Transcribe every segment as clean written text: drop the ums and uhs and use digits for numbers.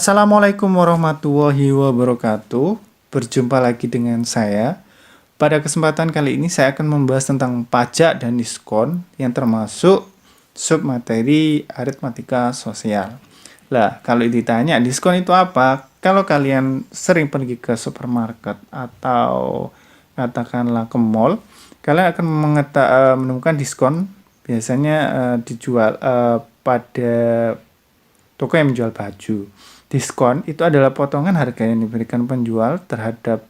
Assalamualaikum warahmatullahi wabarakatuh. Berjumpa lagi dengan saya. Pada kesempatan kali ini saya akan membahas tentang pajak dan diskon yang termasuk submateri aritmatika sosial. Lah, kalau ditanya diskon itu apa? Kalau kalian sering pergi ke supermarket atau katakanlah ke mall, kalian akan menemukan diskon biasanya dijual pada toko yang menjual baju. Diskon itu adalah potongan harga yang diberikan penjual terhadap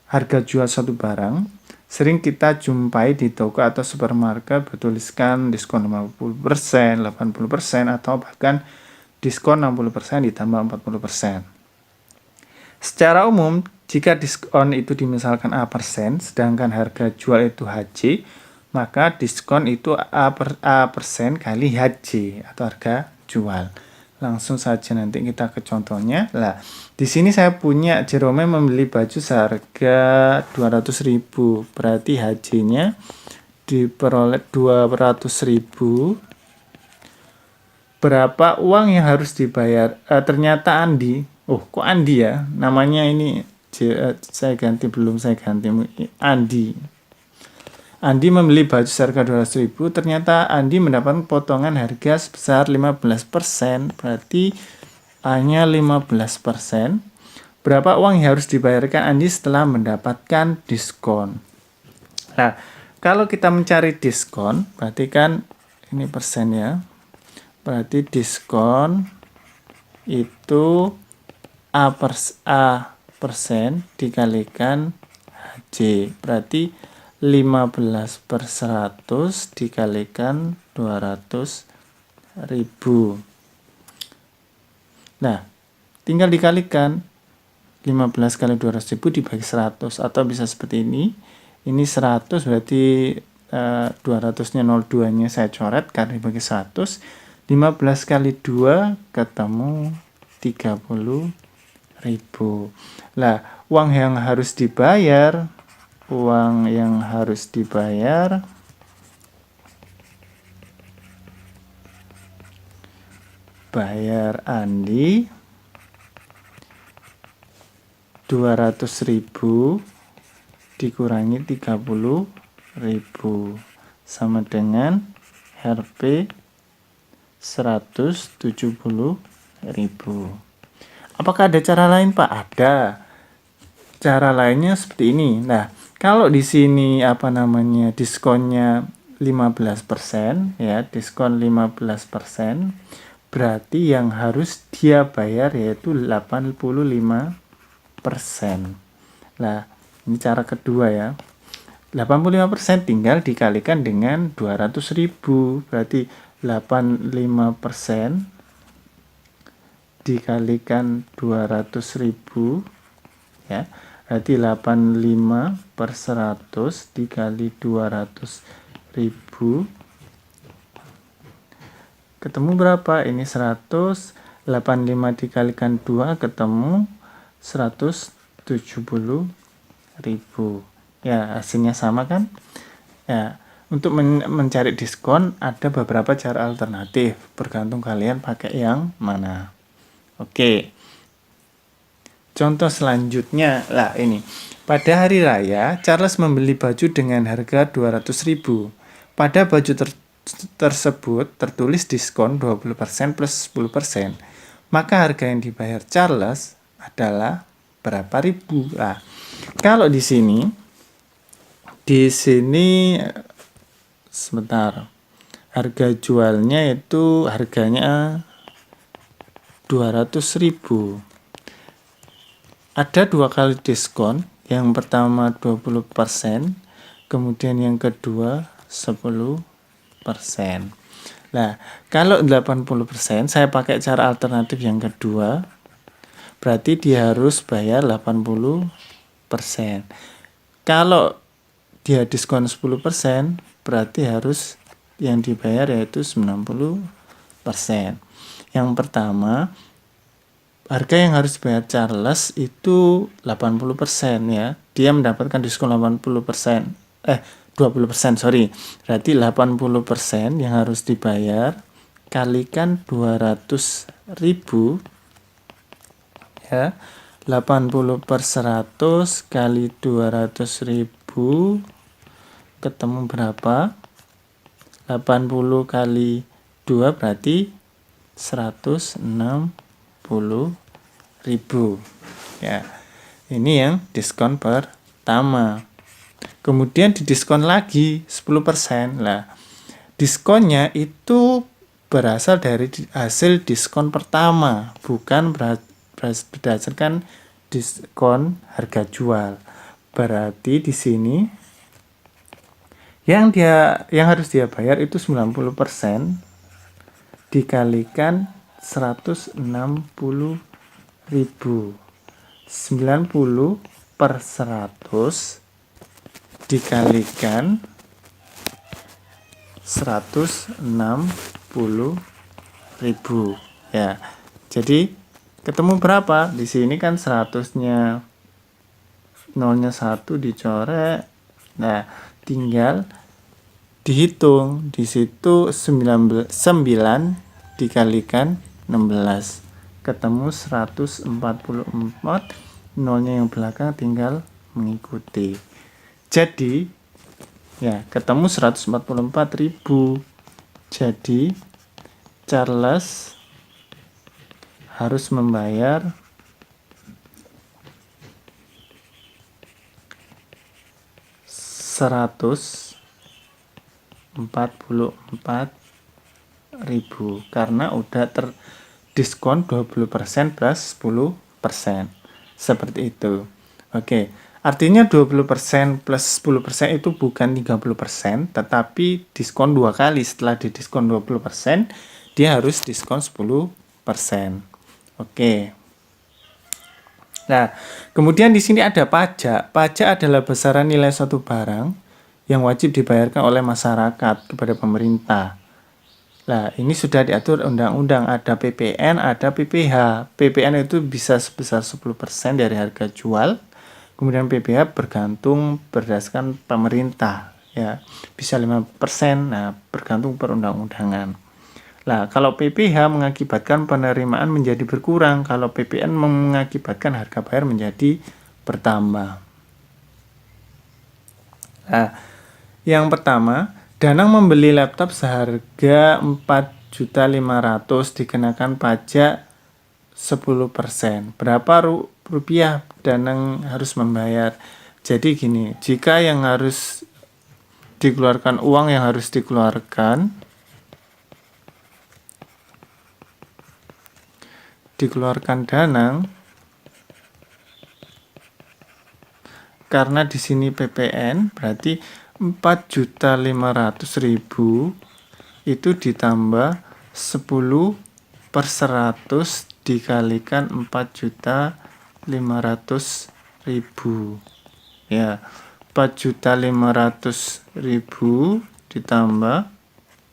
harga jual suatu barang. Sering kita jumpai di toko atau supermarket bertuliskan diskon 50%, 80%, atau bahkan diskon 60% ditambah 40%. Secara umum, jika diskon itu dimisalkan A%, sedangkan harga jual itu HJ, maka diskon itu A% kali HJ atau harga jual. Langsung saja nanti kita ke contohnya. Lah, di sini saya punya Jerome membeli baju seharga 200.000. Berarti HJ-nya diperoleh 200.000. Berapa uang yang harus dibayar? Ternyata Andi. Oh, kok Andi ya? Namanya ini saya ganti, belum saya ganti. Andi. Andi membeli baju seharga 200.000, ternyata Andi mendapatkan potongan harga sebesar 15%, berarti hanya 15%. Berapa uang yang harus dibayarkan Andi setelah mendapatkan diskon? Nah, kalau kita mencari diskon, berarti kan ini persen ya. Berarti diskon itu A persen dikalikan HJ, berarti 15/100 dikalikan 200.000. Nah, tinggal dikalikan 15 kali 200.000 dibagi 100, atau bisa seperti ini. Ini 100 berarti 200-nya 02-nya saya coret karena dibagi 100. 15 kali 2 ketemu 30.000. Lah, uang yang harus dibayar bayar Andi 200.000 dikurangi 30.000 sama dengan Rp 170.000. Apakah ada cara lain, Pak? Ada. Cara lainnya seperti ini. Nah, kalau di sini diskonnya 15%, ya, diskon 15%, berarti yang harus dia bayar yaitu 85%. Nah, ini cara kedua ya. 85% tinggal dikalikan dengan 200.000, berarti 85% dikalikan 200.000, ya. Berarti 85/100 dikali 200.000 ketemu berapa? Ini 100. 85 dikalikan 2 ketemu 170.000. Ya, hasilnya sama kan? Ya, untuk mencari diskon ada beberapa cara alternatif, bergantung kalian pakai yang mana. Oke. Contoh selanjutnya, lah ini. Pada hari raya, Charles membeli baju dengan harga 200.000. Pada baju tersebut tertulis diskon 20% plus 10%. Maka harga yang dibayar Charles adalah berapa ribu? Nah, kalau di sini sebentar. Harga jualnya itu harganya 200.000. Ada dua kali diskon, yang pertama 20%, kemudian yang kedua 10%. Nah, kalau 80% saya pakai cara alternatif yang kedua, berarti dia harus bayar 80%. Kalau dia diskon 10%, berarti harus yang dibayar yaitu 90%. Yang pertama, harga yang harus dibayar Charles itu 80% ya. Dia mendapatkan diskon 20%. Sorry. Berarti 80% yang harus dibayar kalikan 200.000 Ya, 80 per 100 kali 200.000 ketemu berapa? 80 kali 2 berarti 160.000. Ya, ini yang diskon pertama. Kemudian didiskon lagi 10%. Lah, diskonnya itu berasal dari hasil diskon pertama, bukan berdasarkan diskon harga jual. Berarti di sini yang harus dia bayar itu 90% dikalikan 160.000. 90 per 100 dikalikan 160.000. Ya. Jadi ketemu berapa? Di sini kan 100-nya nolnya 1 dicoret. Nah, tinggal dihitung. Di situ 9 dikalikan 16. Ketemu 144. Nolnya yang belakang tinggal mengikuti. Jadi ya, ketemu 144.000. Jadi Charles harus membayar 144.000 karena udah terdiskon 20% plus 10%. Seperti itu. Oke. Artinya 20% plus 10% itu bukan 30%, tetapi diskon 2 kali. Setelah didiskon 20%, dia harus diskon 10%. Oke. Nah, kemudian di sini ada pajak. Pajak adalah besaran nilai suatu barang yang wajib dibayarkan oleh masyarakat kepada pemerintah. Nah, ini sudah diatur undang-undang, ada PPN, ada PPH. PPN itu bisa sebesar 10% dari harga jual. Kemudian PPH bergantung berdasarkan pemerintah, ya bisa 5%, nah bergantung perundang-undangan. Nah, kalau PPH mengakibatkan penerimaan menjadi berkurang, kalau PPN mengakibatkan harga bayar menjadi bertambah. Nah, yang pertama, Danang membeli laptop seharga 4.500.000 dikenakan pajak 10%. Berapa rupiah Danang harus membayar? Jadi gini, jika yang harus dikeluarkan, uang yang harus dikeluarkan Danang, karena di sini PPN berarti 4.500.000 itu ditambah 10 per 100 dikalikan 4.500.000. Ya, 4.500.000 ditambah,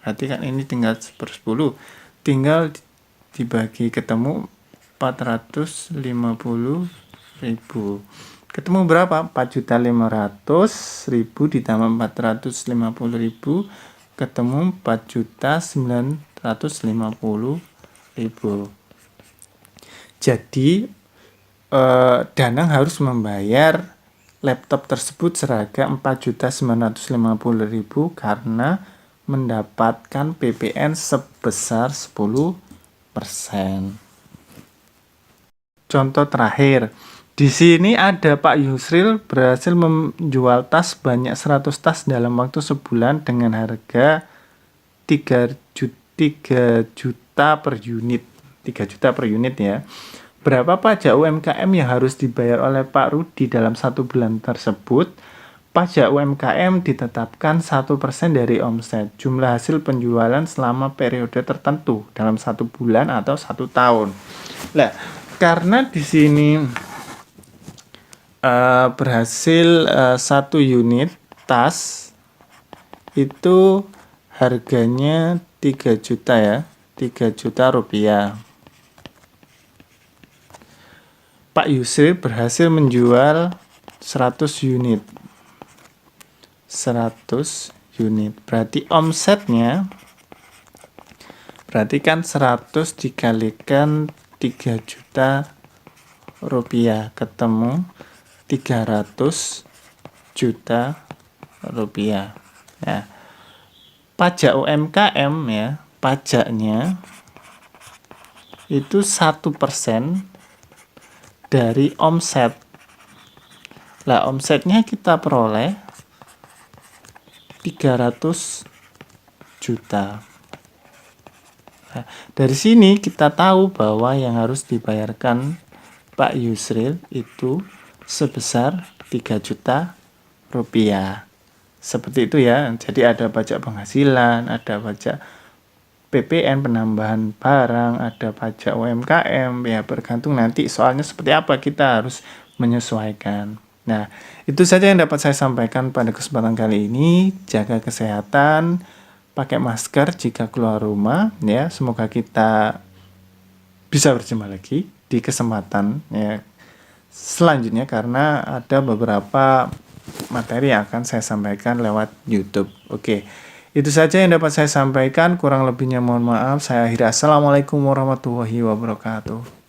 berarti kan ini tinggal per 10, tinggal dibagi, ketemu 450.000. Ketemu berapa? 4.500.000 ditambah 450.000, ketemu 4.950.000. Jadi Danang harus membayar laptop tersebut seharga 4.950.000 karena mendapatkan PPN sebesar 10%. Contoh terakhir, di sini ada Pak Yusril berhasil menjual tas banyak 100 tas dalam waktu sebulan dengan harga 3 juta per unit. 3 juta per unit ya. Berapa pajak UMKM yang harus dibayar oleh Pak Rudi dalam 1 bulan tersebut? Pajak UMKM ditetapkan 1% dari omset. Jumlah hasil penjualan selama periode tertentu dalam 1 bulan atau 1 tahun. Nah, karena di sini berhasil 1 unit tas itu harganya 3 juta ya, 3 juta rupiah. Pak Yusril berhasil menjual 100 unit. 100 unit. Berarti omsetnya, berarti kan 100 dikalikan 3 juta rupiah, ketemu 300 juta rupiah. Nah, pajak UMKM ya, pajaknya itu 1% dari omset. Lah, omsetnya kita peroleh 300 juta. Nah, dari sini kita tahu bahwa yang harus dibayarkan Pak Yusril itu sebesar 3 juta rupiah. Seperti itu ya. Jadi ada pajak penghasilan, ada pajak PPN penambahan barang, ada pajak UMKM, ya bergantung nanti soalnya seperti apa, kita harus menyesuaikan. Nah, itu saja yang dapat saya sampaikan pada kesempatan kali ini. Jaga kesehatan, pakai masker jika keluar rumah, ya. Semoga kita bisa berjumpa lagi di kesempatan ya selanjutnya, karena ada beberapa materi yang akan saya sampaikan lewat YouTube. Oke. Itu saja yang dapat saya sampaikan, kurang lebihnya mohon maaf. Saya akhiri. Assalamualaikum warahmatullahi wabarakatuh.